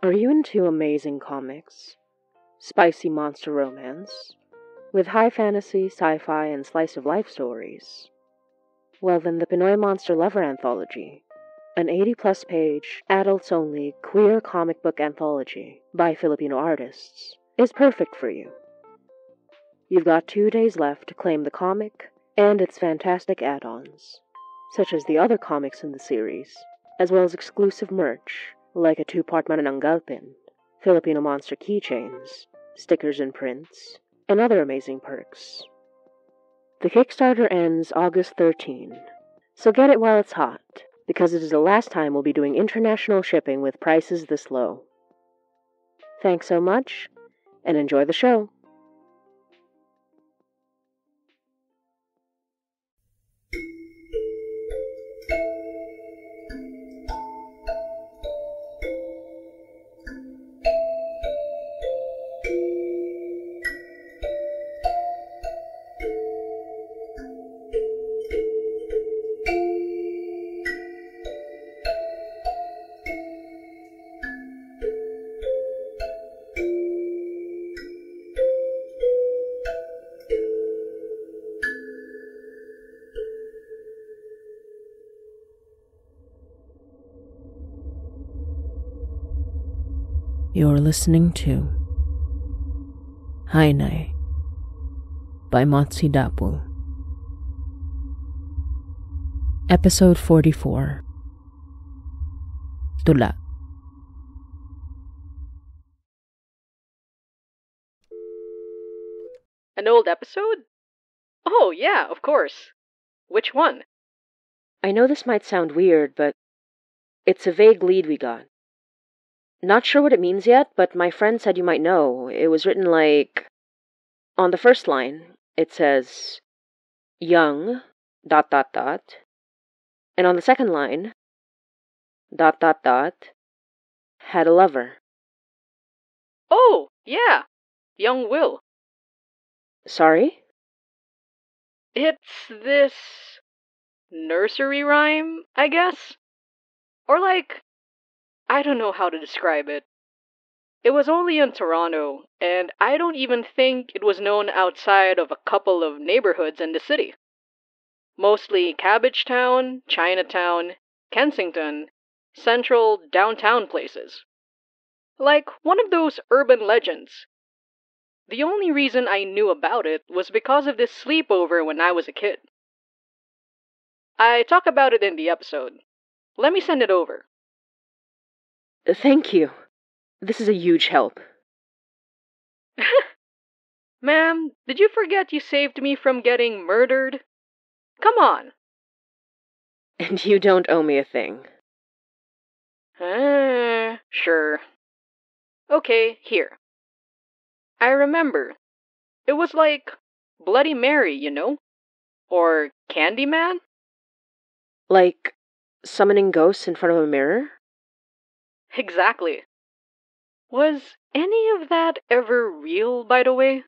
Are you into amazing comics, spicy monster romance, with high fantasy, sci-fi, and slice-of-life stories? Well then, the Pinoy Monster Lover Anthology, an 80-plus page, adults-only, queer comic book anthology by Filipino artists, is perfect for you. You've got 2 days left to claim the comic and its fantastic add-ons, such as the other comics in the series, as well as exclusive merch, like a 2-part manananggal pin, Filipino monster keychains, stickers and prints, and other amazing perks. The Kickstarter ends August 13, so get it while it's hot, because it is the last time we'll be doing international shipping with prices this low. Thanks so much, and enjoy the show. You're listening to Hainay by Motzie Dapul. Episode 44. Tula. An old episode? Oh, yeah, of course. Which one? I know this might sound weird, but it's a vague lead we got. Not sure what it means yet, but my friend said you might know. It was written like... On the first line, it says, young, ... And on the second line, ... had a lover. Oh, yeah, young Will. Sorry? It's this nursery rhyme, I guess? Or like, I don't know how to describe it. It was only in Toronto, and I don't even think it was known outside of a couple of neighborhoods in the city. Mostly Cabbagetown, Chinatown, Kensington, central downtown places. Like one of those urban legends. The only reason I knew about it was because of this sleepover when I was a kid. I talk about it in the episode. Let me send it over. Thank you. This is a huge help. Ma'am, did you forget you saved me from getting murdered? Come on. And you don't owe me a thing. Sure. Okay, here. I remember. It was like Bloody Mary, you know? Or Candyman? Like summoning ghosts in front of a mirror? Exactly. Was any of that ever real, by the way?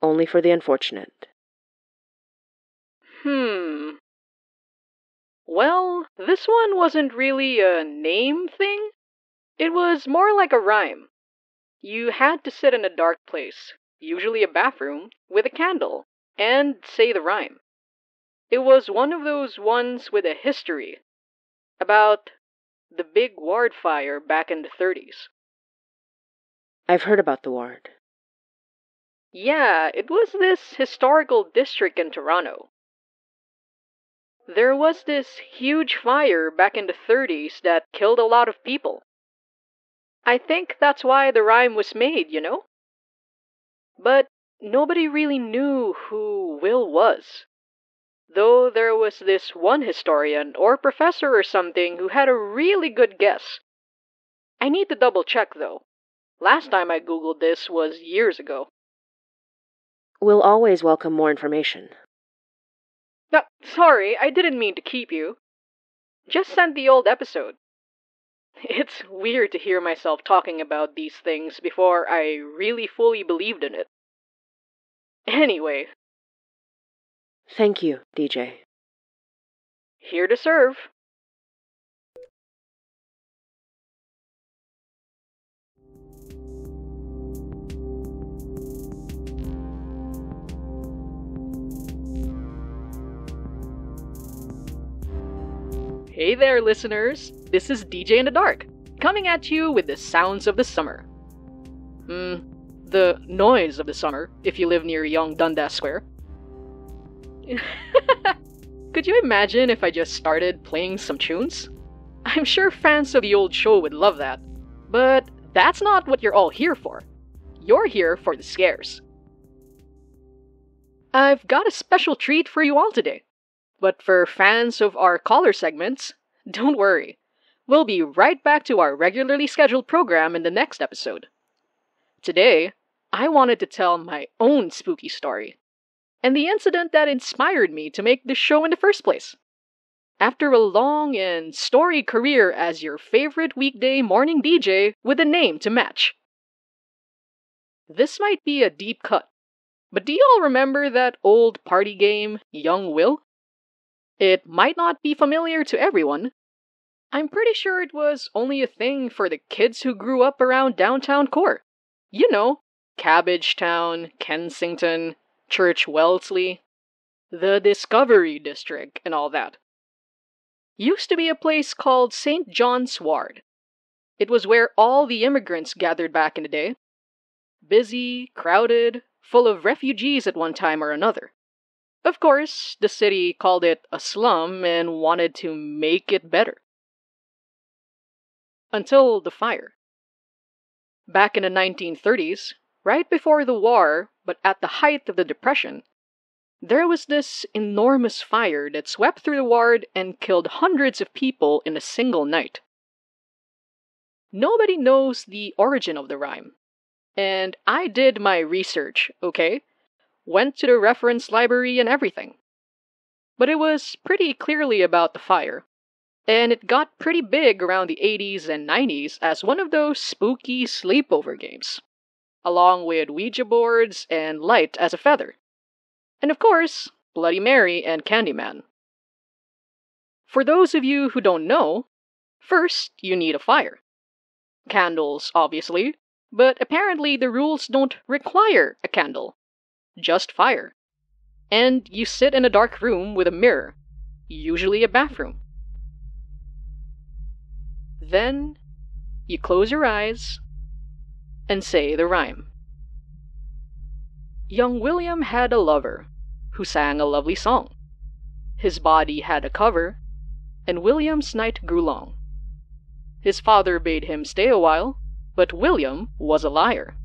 Only for the unfortunate. Well, this one wasn't really a name thing. It was more like a rhyme. You had to sit in a dark place, usually a bathroom, with a candle, and say the rhyme. It was one of those ones with a history. About the big ward fire back in the 30s. I've heard about the ward. Yeah, it was this historical district in Toronto. There was this huge fire back in the 30s that killed a lot of people. I think that's why the rhyme was made, you know? But nobody really knew who Will was. Though there was this one historian or professor or something who had a really good guess. I need to double check though. Last time I googled this was years ago. We'll always welcome more information. Sorry, I didn't mean to keep you. Just sent the old episode. It's weird to hear myself talking about these things before I really fully believed in it. Anyway. Thank you, DJ. Here to serve. Hey there, listeners! This is DJ in the Dark, coming at you with the sounds of the summer. The noise of the summer, if you live near young Dundas Square. Could you imagine if I just started playing some tunes? I'm sure fans of the old show would love that, but that's not what you're all here for. You're here for the scares. I've got a special treat for you all today. But for fans of our caller segments, don't worry. We'll be right back to our regularly scheduled program in the next episode. Today, I wanted to tell my own spooky story, and the incident that inspired me to make this show in the first place. After a long and storied career as your favorite weekday morning DJ with a name to match. This might be a deep cut, but do you all remember that old party game, Young Will? It might not be familiar to everyone. I'm pretty sure it was only a thing for the kids who grew up around downtown core. You know, Cabbagetown, Kensington, Church Wellesley, the Discovery District, and all that. Used to be a place called St. John's Ward. It was where all the immigrants gathered back in the day. Busy, crowded, full of refugees at one time or another. Of course, the city called it a slum and wanted to make it better. Until the fire. Back in the 1930s, right before the war, but at the height of the Depression, there was this enormous fire that swept through the ward and killed hundreds of people in a single night. Nobody knows the origin of the rhyme. And I did my research, okay? Went to the reference library and everything. But it was pretty clearly about the fire. And it got pretty big around the 80s and 90s as one of those spooky sleepover games. Along with Ouija boards and light as a feather. And of course, Bloody Mary and Candyman. For those of you who don't know, first you need a fire. Candles, obviously, but apparently the rules don't require a candle. Just fire. And you sit in a dark room with a mirror, usually a bathroom. Then you close your eyes and say the rhyme. Young William had a lover who sang a lovely song. His body had a cover, and William's night grew long. His father bade him stay a while, but William was a liar.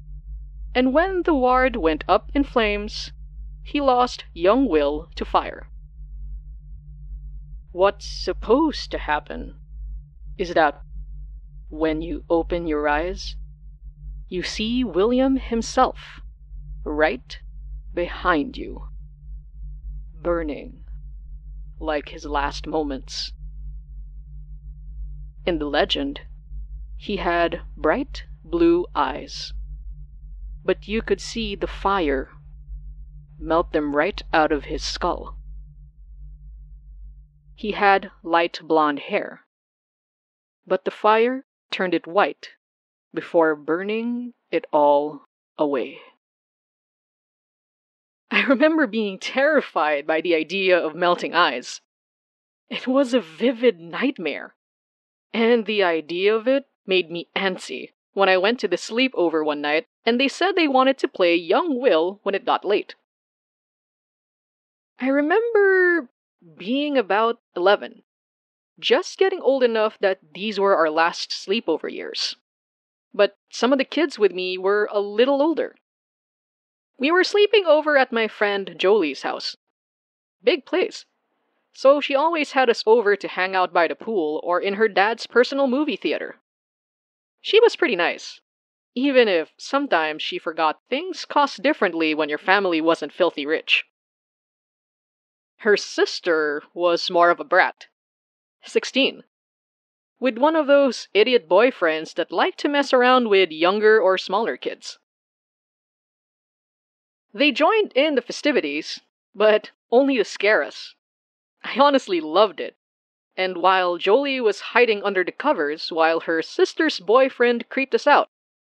And when the ward went up in flames, he lost young Will to fire. What's supposed to happen is that when you open your eyes, you see William himself right behind you, burning like his last moments. In the legend, he had bright blue eyes, but you could see the fire melt them right out of his skull. He had light blonde hair, but the fire turned it white before burning it all away. I remember being terrified by the idea of melting eyes. It was a vivid nightmare, and the idea of it made me antsy when I went to the sleepover one night and they said they wanted to play Young Will when it got late. I remember being about 11, just getting old enough that these were our last sleepover years. But some of the kids with me were a little older. We were sleeping over at my friend Jolie's house. Big place. So she always had us over to hang out by the pool or in her dad's personal movie theater. She was pretty nice, even if sometimes she forgot things cost differently when your family wasn't filthy rich. Her sister was more of a brat, 16, with one of those idiot boyfriends that like to mess around with younger or smaller kids. They joined in the festivities, but only to scare us. I honestly loved it. And while Jolie was hiding under the covers while her sister's boyfriend creeped us out,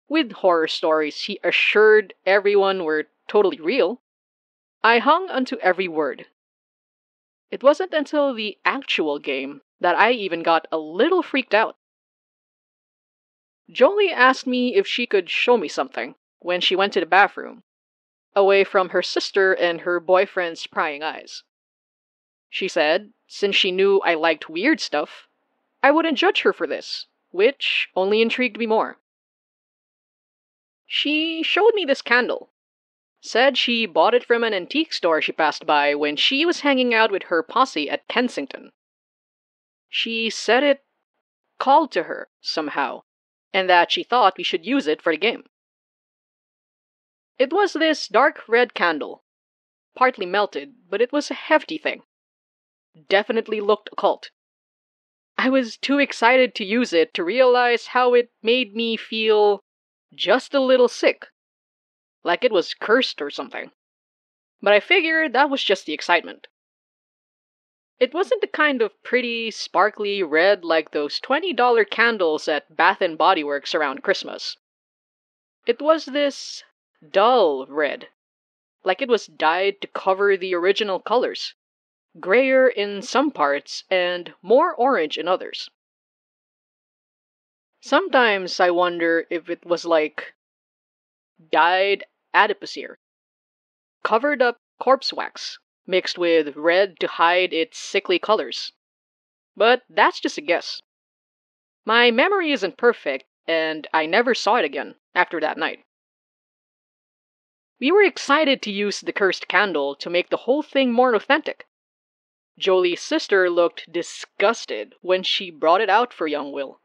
with horror stories he assured everyone were totally real, I hung onto every word. It wasn't until the actual game that I even got a little freaked out. Jolie asked me if she could show me something when she went to the bathroom, away from her sister and her boyfriend's prying eyes. She said, since she knew I liked weird stuff, I wouldn't judge her for this, which only intrigued me more. She showed me this candle. Said she bought it from an antique store she passed by when she was hanging out with her posse at Kensington. She said it called to her somehow, and that she thought we should use it for the game. It was this dark red candle, partly melted, but it was a hefty thing. Definitely looked occult. I was too excited to use it to realize how it made me feel just a little sick. Like it was cursed or something. But I figured that was just the excitement. It wasn't the kind of pretty, sparkly red like those $20 candles at Bath & Body Works around Christmas. It was this dull red, like it was dyed to cover the original colors, grayer in some parts and more orange in others. Sometimes I wonder if it was like dyed adipocere, covered up corpse wax, mixed with red to hide its sickly colors. But that's just a guess. My memory isn't perfect, and I never saw it again after that night. We were excited to use the cursed candle to make the whole thing more authentic. Jolie's sister looked disgusted when she brought it out for young Will,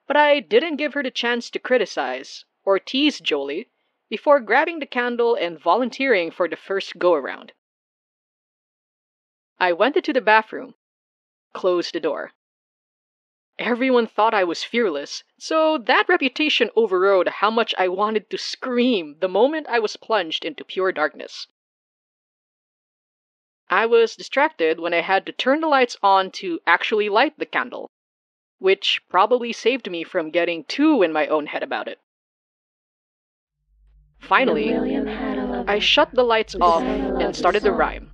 but I didn't give her the chance to criticize or tease Jolie before grabbing the candle and volunteering for the first go-around. I went into the bathroom, closed the door. Everyone thought I was fearless, so that reputation overrode how much I wanted to scream the moment I was plunged into pure darkness. I was distracted when I had to turn the lights on to actually light the candle, which probably saved me from getting too in my own head about it. Finally, I shut the lights off and started the rhyme.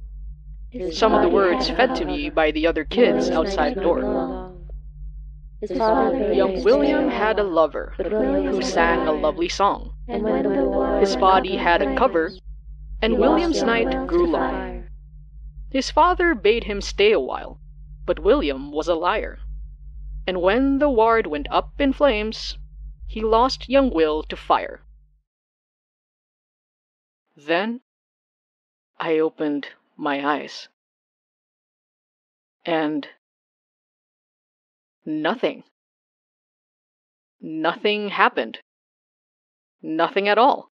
Some of the words fed to me by the other kids outside the door. Young William had a lover who sang a lovely song. His body had a cover, and William's night grew long. His father bade him stay a while, but William was a liar. And when the ward went up in flames, he lost young Will to fire. Then I opened my eyes. And nothing. Nothing happened. Nothing at all.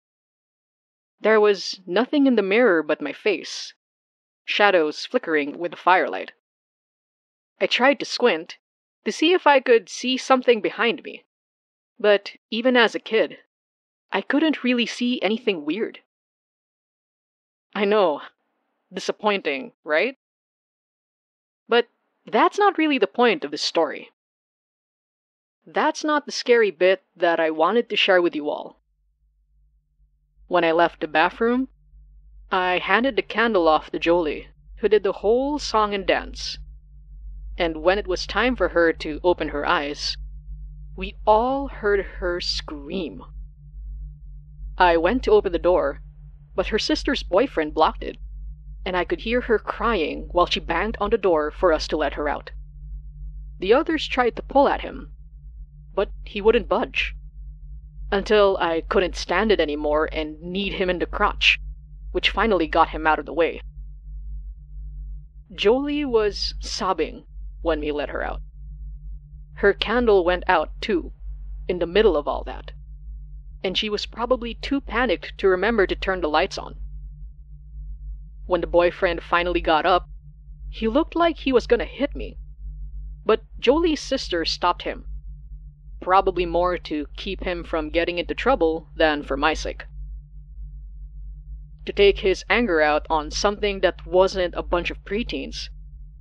There was nothing in the mirror but my face, shadows flickering with the firelight. I tried to squint to see if I could see something behind me, but even as a kid, I couldn't really see anything weird. I know, disappointing, right? But that's not really the point of this story. That's not the scary bit that I wanted to share with you all. When I left the bathroom, I handed the candle off to Jolie, who did the whole song and dance. And when it was time for her to open her eyes, we all heard her scream. I went to open the door, but her sister's boyfriend blocked it, and I could hear her crying while she banged on the door for us to let her out. The others tried to pull at him, but he wouldn't budge, until I couldn't stand it anymore and kneed him in the crotch, which finally got him out of the way. Jolie was sobbing when we let her out. Her candle went out too, in the middle of all that, and she was probably too panicked to remember to turn the lights on. When the boyfriend finally got up, he looked like he was gonna hit me, but Jolie's sister stopped him, probably more to keep him from getting into trouble than for my sake. To take his anger out on something that wasn't a bunch of preteens,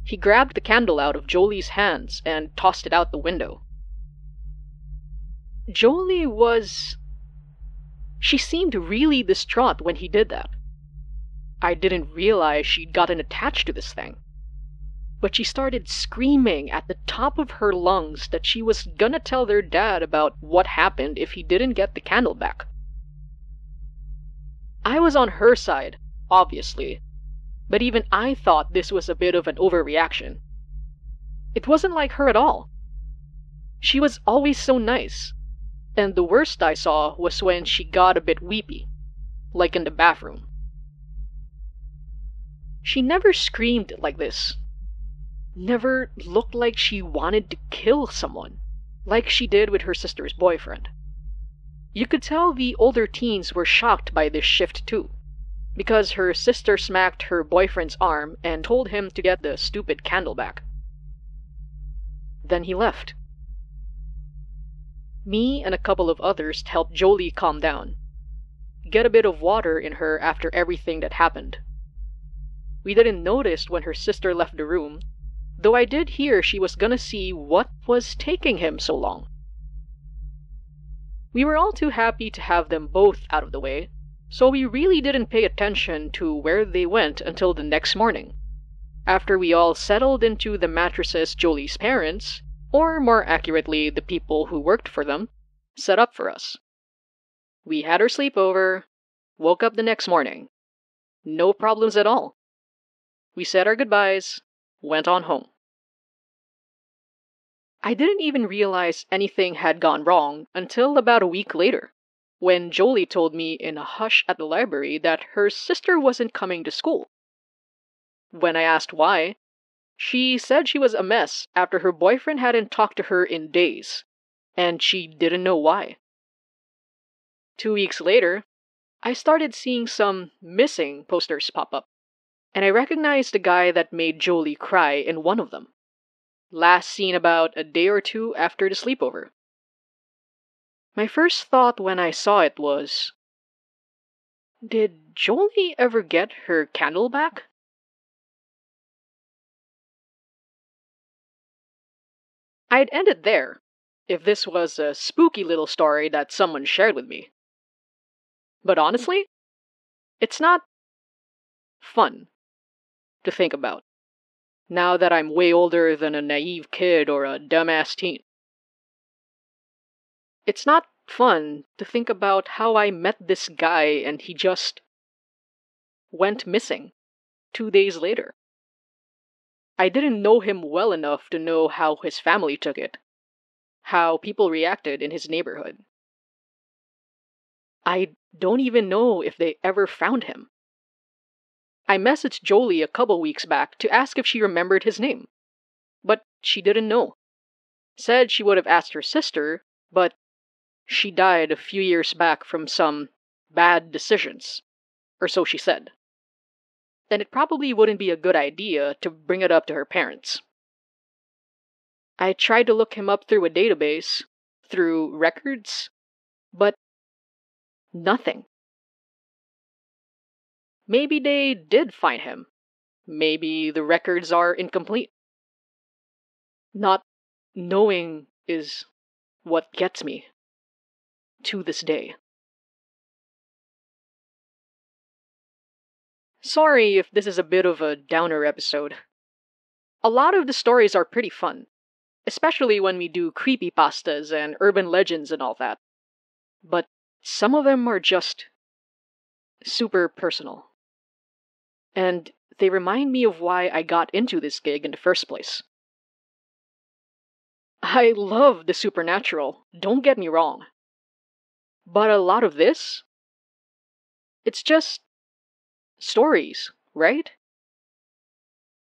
he grabbed the candle out of Jolie's hands and tossed it out the window. Jolie She seemed really distraught when he did that. I didn't realize she'd gotten attached to this thing. but she started screaming at the top of her lungs that she was gonna tell their dad about what happened if he didn't get the candle back. I was on her side, obviously, but even I thought this was a bit of an overreaction. It wasn't like her at all. She was always so nice, and the worst I saw was when she got a bit weepy, like in the bathroom. She never screamed like this. Never looked like she wanted to kill someone, like she did with her sister's boyfriend. You could tell the older teens were shocked by this shift too, because her sister smacked her boyfriend's arm and told him to get the stupid candle back. Then he left. Me and a couple of others helped Jolie calm down, get a bit of water in her after everything that happened. We didn't notice when her sister left the room, though I did hear she was gonna see what was taking him so long. We were all too happy to have them both out of the way, so we really didn't pay attention to where they went until the next morning, after we all settled into the mattresses Jolie's parents, or more accurately the people who worked for them, set up for us. We had our sleepover, woke up the next morning. No problems at all. We said our goodbyes, went on home. I didn't even realize anything had gone wrong until about a week later, when Jolie told me in a hush at the library that her sister wasn't coming to school. When I asked why, she said she was a mess after her boyfriend hadn't talked to her in days, and she didn't know why. 2 weeks later, I started seeing some missing posters pop up, and I recognized the guy that made Jolie cry in one of them. Last seen about a day or two after the sleepover. My first thought when I saw it was, did Jolie ever get her candle back? I'd end it there, if this was a spooky little story that someone shared with me. But honestly, it's not fun to think about, now that I'm way older than a naive kid or a dumbass teen. It's not fun to think about how I met this guy and he just went missing 2 days later. I didn't know him well enough to know how his family took it, how people reacted in his neighborhood. I don't even know if they ever found him. I messaged Jolie a couple weeks back to ask if she remembered his name, but she didn't know. Said she would have asked her sister, but she died a few years back from some bad decisions, or so she said. And it probably wouldn't be a good idea to bring it up to her parents. I tried to look him up through a database, through records, but nothing. Maybe they did find him. Maybe the records are incomplete. Not knowing is what gets me to this day. Sorry if this is a bit of a downer episode. A lot of the stories are pretty fun, especially when we do creepypastas and urban legends and all that. But some of them are just super personal. And they remind me of why I got into this gig in the first place. I love the supernatural, don't get me wrong. But a lot of this, it's just stories, right?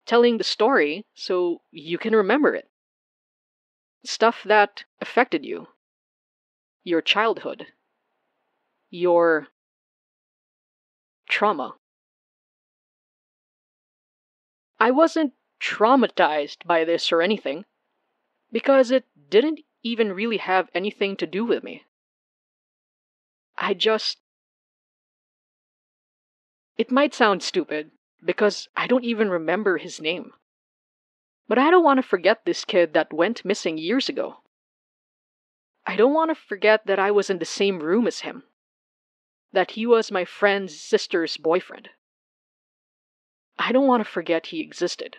Telling the story so you can remember it. Stuff that affected you. Your childhood. Your trauma. I wasn't traumatized by this or anything, because it didn't even really have anything to do with me. It might sound stupid, because I don't even remember his name. But I don't want to forget this kid that went missing years ago. I don't want to forget that I was in the same room as him. That he was my friend's sister's boyfriend. I don't want to forget he existed.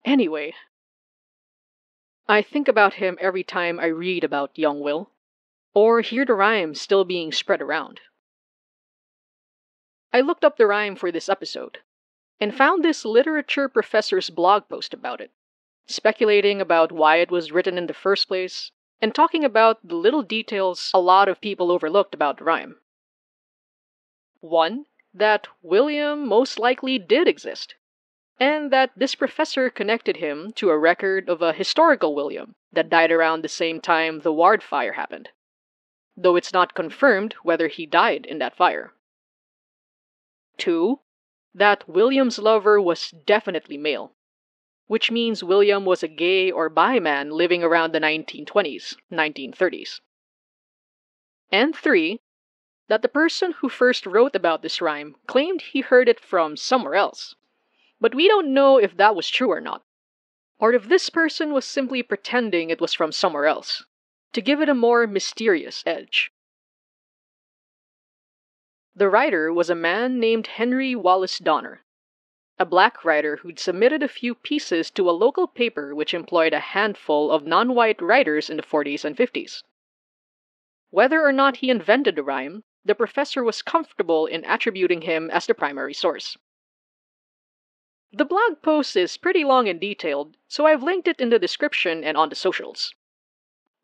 Anyway, I think about him every time I read about young Will, or hear the rhyme still being spread around. I looked up the rhyme for this episode, and found this literature professor's blog post about it, speculating about why it was written in the first place, and talking about the little details a lot of people overlooked about the rhyme. One, that William most likely did exist, and that this professor connected him to a record of a historical William that died around the same time the Ward Fire happened, though it's not confirmed whether he died in that fire. Two, that William's lover was definitely male, which means William was a gay or bi man living around the 1920s, 1930s. And three, that the person who first wrote about this rhyme claimed he heard it from somewhere else, but we don't know if that was true or not, or if this person was simply pretending it was from somewhere else, to give it a more mysterious edge. The writer was a man named Henry Wallace Donner, a black writer who'd submitted a few pieces to a local paper which employed a handful of non-white writers in the 40s and 50s. Whether or not he invented the rhyme, the professor was comfortable in attributing him as the primary source. The blog post is pretty long and detailed, so I've linked it in the description and on the socials.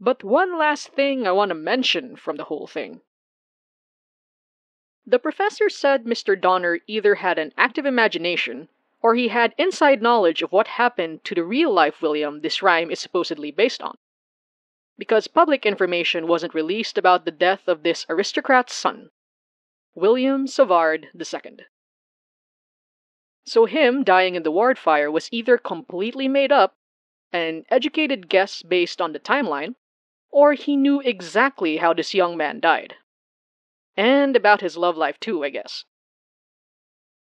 But one last thing I want to mention from the whole thing. The professor said Mr. Donner either had an active imagination, or he had inside knowledge of what happened to the real-life William this rhyme is supposedly based on, because public information wasn't released about the death of this aristocrat's son, William Savard II. So him dying in the Ward Fire was either completely made up, an educated guess based on the timeline, or he knew exactly how this young man died. And about his love life too, I guess.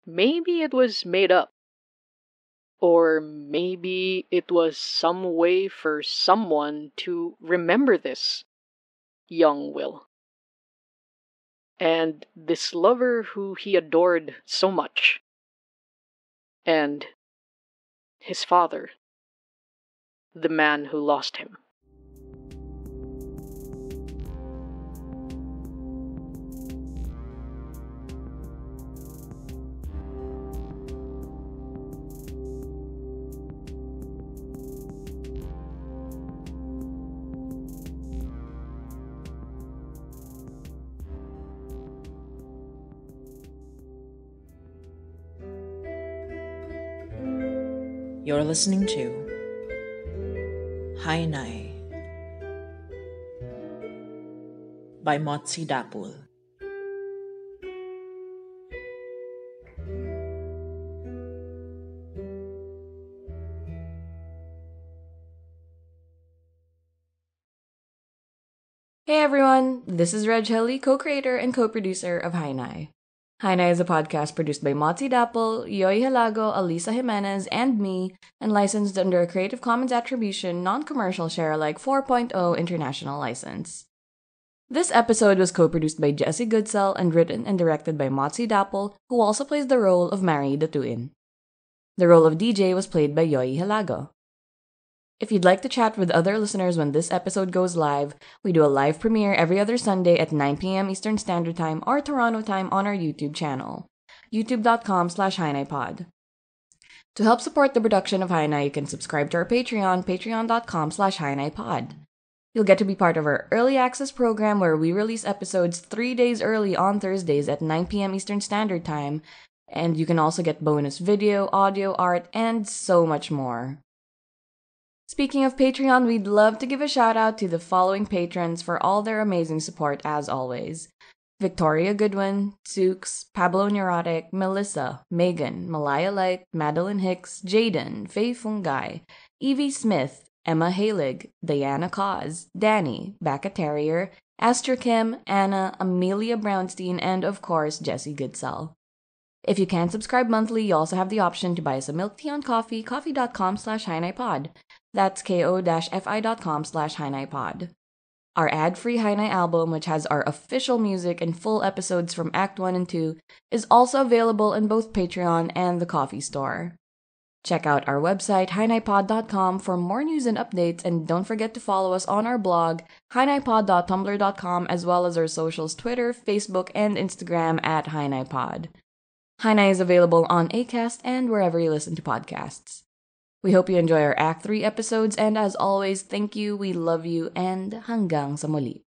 Maybe it was made up. Or maybe it was some way for someone to remember this young Will. And this lover who he adored so much. And his father, the man who lost him. You're listening to Hainai by Motzie Dapul. Hey everyone, this is Reg Helly, co-creator and co-producer of Hainai. Hainai is a podcast produced by Motzie Dapul, Yoyi Halago, Alisa Jimenez, and me, and licensed under a Creative Commons Attribution, Non-Commercial Share-alike 4.0 International License. This episode was co-produced by Jesse Goodsell and written and directed by Motzie Dapul, who also plays the role of Mari Datuin. The role of DJ was played by Yoyi Halago. If you'd like to chat with other listeners when this episode goes live, we do a live premiere every other Sunday at 9 p.m. Eastern Standard Time or Toronto time on our YouTube channel, youtube.com/HainaiPod. To help support the production of Hainai, you can subscribe to our Patreon, patreon.com/HainaiPod. You'll get to be part of our early access program where we release episodes 3 days early on Thursdays at 9 p.m. Eastern Standard Time, and you can also get bonus video, audio, art, and so much more. Speaking of Patreon, we'd love to give a shout out to the following patrons for all their amazing support as always. Victoria Goodwin, Sukes, Pablo Neurotic, Melissa, Megan, Malaya Light, Madeline Hicks, Jaden, Faye Fungai, Evie Smith, Emma Halig, Diana Cause, Danny, Baka Terrier, Astrid Kim, Anna, Amelia Brownstein, and of course, Jesse Goodsell. If you can't subscribe monthly, you also have the option to buy us a milk tea on Ko-fi, ko-fi.com/HainaiPod. That's ko-fi.com/HainaiPod. Our ad-free Hainai album, which has our official music and full episodes from Act 1 and 2, is also available in both Patreon and the Ko-fi store. Check out our website, hinaypod.com, for more news and updates, and don't forget to follow us on our blog, hinaypod.tumblr.com, as well as our socials, Twitter, Facebook, and Instagram at hinaypod. Hinay is available on Acast and wherever you listen to podcasts. We hope you enjoy our Act 3 episodes, and as always, thank you, we love you, and hanggang sa muli.